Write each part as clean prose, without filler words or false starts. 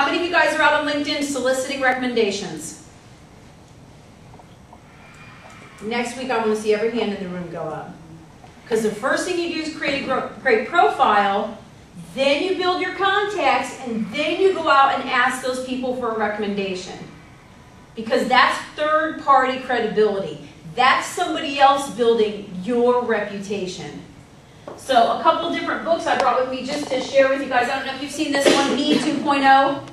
How many of you guys are out on LinkedIn soliciting recommendations? Next week I want to see every hand in the room go up. Because the first thing you do is create a great profile, then you build your contacts, and then you go out and ask those people for a recommendation. Because that's third-party credibility. That's somebody else building your reputation. So a couple different books I brought with me just to share with you guys. I don't know if you've seen this one, Me 2.0.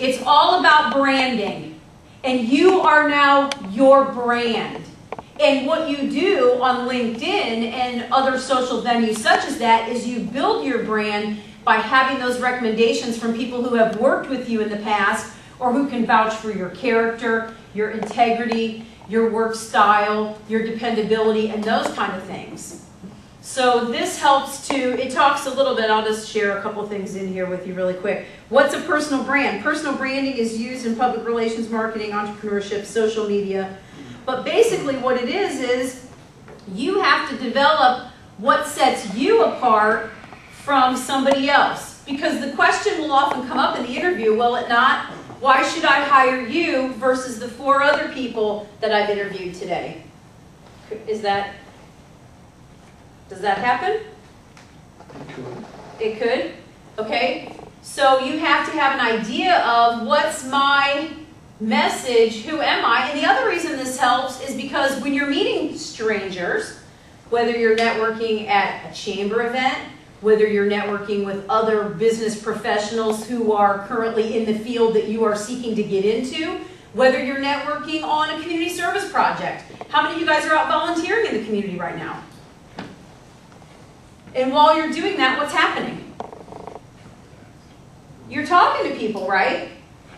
It's all about branding. And you are now your brand. And what you do on LinkedIn and other social venues such as that is you build your brand by having those recommendations from people who have worked with you in the past or who can vouch for your character, your integrity, your work style, your dependability, and those kind of things. So this helps to, it talks a little bit, I'll just share a couple things in here with you really quick. What's a personal brand? Personal branding is used in public relations, marketing, entrepreneurship, social media. But basically what it is you have to develop what sets you apart from somebody else. Because the question will often come up in the interview, will it not? Why should I hire you versus the 4 other people that I've interviewed today? Does that happen? It could. Okay. So you have to have an idea of what's my message, who am I? And the other reason this helps is because when you're meeting strangers, whether you're networking at a chamber event, whether you're networking with other business professionals who are currently in the field that you are seeking to get into, whether you're networking on a community service project. How many of you guys are out volunteering in the community right now? And while you're doing that, what's happening? You're talking to people, right?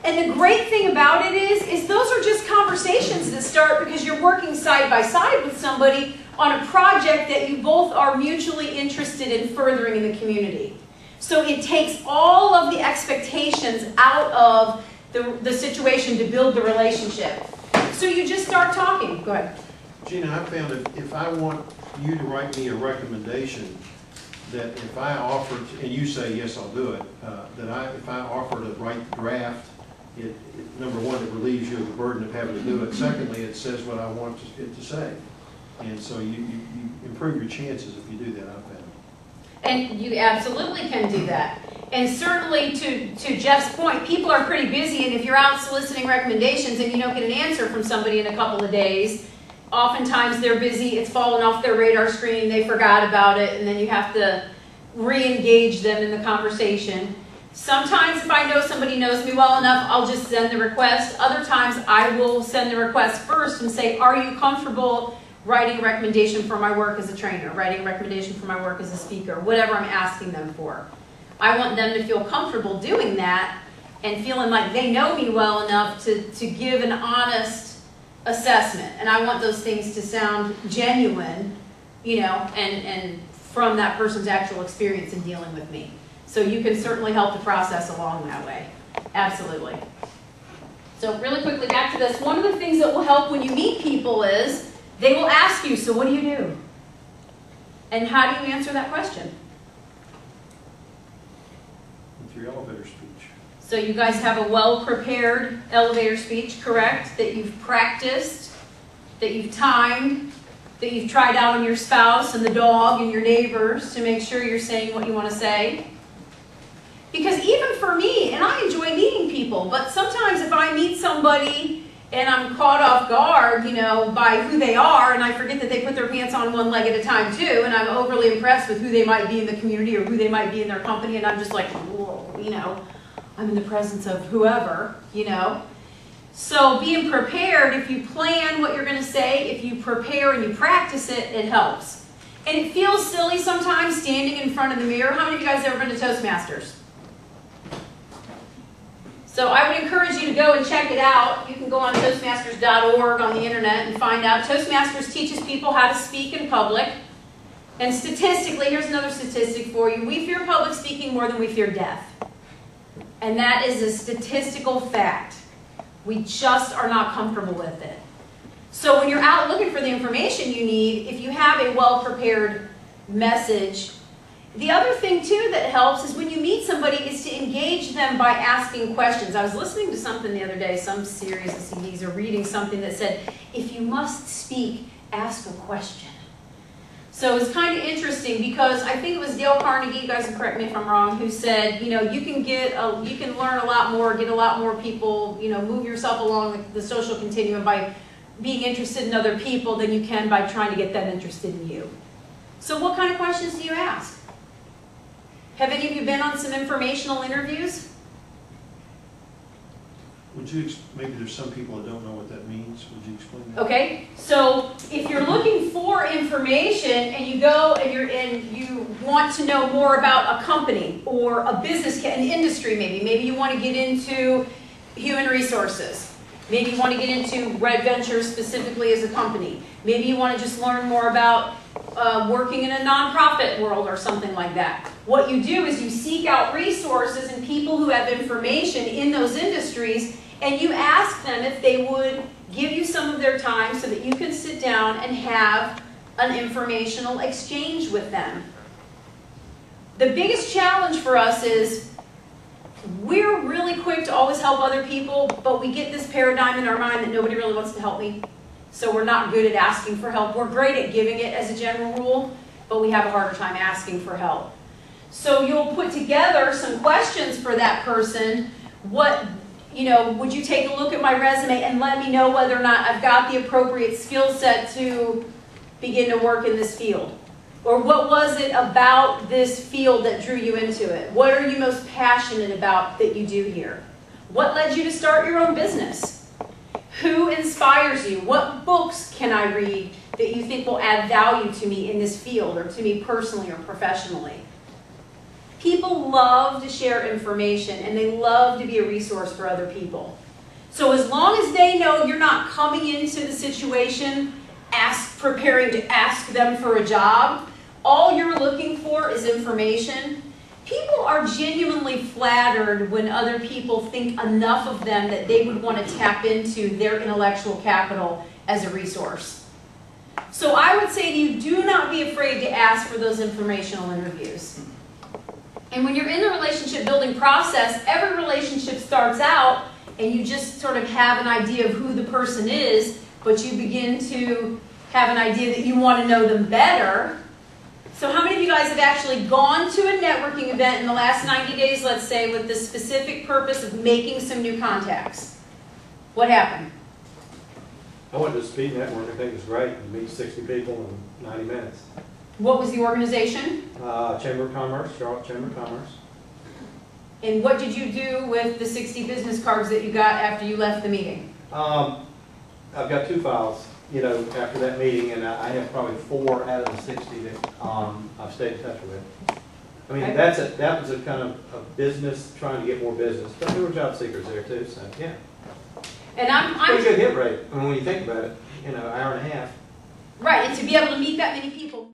And the great thing about it is those are just conversations that start because you're working side by side with somebody on a project that you both are mutually interested in furthering in the community. So it takes all of the expectations out of the situation to build the relationship. So you just start talking. Go ahead. Gina, I found that if I want you to write me a recommendation, that if I offered, and you say yes, I'll do it, if I offer to write the draft, number one, it relieves you of the burden of having to do it. Secondly, it says what I want it to say. And so you improve your chances if you do that, I've found. And you absolutely can do that. And certainly to Jeff's point, people are pretty busy, and if you're out soliciting recommendations and you don't get an answer from somebody in a couple of days, oftentimes they're busy, it's fallen off their radar screen, they forgot about it, and then you have to re-engage them in the conversation. Sometimes if I know somebody knows me well enough, I'll just send the request. Other times I will send the request first and say, are you comfortable writing a recommendation for my work as a trainer, writing a recommendation for my work as a speaker, whatever I'm asking them for. I want them to feel comfortable doing that and feeling like they know me well enough to give an honest assessment. And I want those things to sound genuine, you know, and from that person's actual experience in dealing with me. So you can certainly help the process along that way. Absolutely. So really quickly back to this. One of the things that will help when you meet people is they will ask you, so what do you do? And how do you answer that question? With your elevator speech. So you guys have a well-prepared elevator speech, correct? That you've practiced, that you've timed, that you've tried out on your spouse and the dog and your neighbors to make sure you're saying what you want to say. Because even for me, and I enjoy meeting people, but sometimes if I meet somebody and I'm caught off guard, you know, by who they are, and I forget that they put their pants on one leg at a time too, and I'm overly impressed with who they might be in the community or who they might be in their company, and I'm just like, whoa, you know, I'm in the presence of whoever, you know. So being prepared, if you plan what you're going to say, if you prepare and you practice it, it helps. And it feels silly sometimes standing in front of the mirror. How many of you guys have ever been to Toastmasters? So I would encourage you to go and check it out. You can go on Toastmasters.org on the internet and find out. Toastmasters teaches people how to speak in public. And statistically, here's another statistic for you. We fear public speaking more than we fear death. And that is a statistical fact. We just are not comfortable with it. So when you're out looking for the information you need, if you have a well-prepared message, the other thing too that helps is when you meet meet somebody is to engage them by asking questions. I was listening to something the other day, some series of CDs, or reading something that said, if you must speak, ask a question. So it's kind of interesting because I think it was Dale Carnegie, you guys can correct me if I'm wrong, who said, you know, you can learn a lot more, get a lot more people, you know, move yourself along the social continuum by being interested in other people than you can by trying to get them interested in you. So what kind of questions do you ask? Have any of you been on some informational interviews? Would you, maybe there's some people that don't know what that means. Would you explain that? Okay, so if you're looking for information and you go and you want to know more about a company or a business, an industry maybe you want to get into human resources. Maybe you want to get into Red Ventures specifically as a company. Maybe you want to just learn more about working in a nonprofit world or something like that. What you do is you seek out resources and people who have information in those industries, and you ask them if they would give you some of their time so that you can sit down and have an informational exchange with them. The biggest challenge for us is we're really quick to always help other people, but we get this paradigm in our mind that nobody really wants to help me. So we're not good at asking for help. We're great at giving it as a general rule, but we have a harder time asking for help. So you'll put together some questions for that person. Would you take a look at my resume and let me know whether or not I've got the appropriate skill set to begin to work in this field? Or what was it about this field that drew you into it? What are you most passionate about that you do here? What led you to start your own business? Who inspires you? What books can I read that you think will add value to me in this field or to me personally or professionally? People love to share information and they love to be a resource for other people. So as long as they know you're not coming into the situation preparing to ask them for a job, all you're looking for is information. People are genuinely flattered when other people think enough of them that they would want to tap into their intellectual capital as a resource. So I would say to you, do not be afraid to ask for those informational interviews. And when you're in the relationship building process, every relationship starts out and you just sort of have an idea of who the person is, but you begin to have an idea that you want to know them better. So how many of you guys have actually gone to a networking event in the last 90 days, let's say, with the specific purpose of making some new contacts? What happened? I went to Speed Network. I think it was great. You meet 60 people in 90 minutes. What was the organization? Chamber of Commerce, Charlotte Chamber of Commerce. And what did you do with the 60 business cards that you got after you left the meeting? I've got 2 files, after that meeting, and I have probably 4 out of the 60 that I've stayed in touch with. I mean, Okay. that was a kind of a business, trying to get more business, but there were job seekers there too, so yeah. And Pretty good hit rate, I mean, when you think about it, hour and a half. right, and to be able to meet that many people.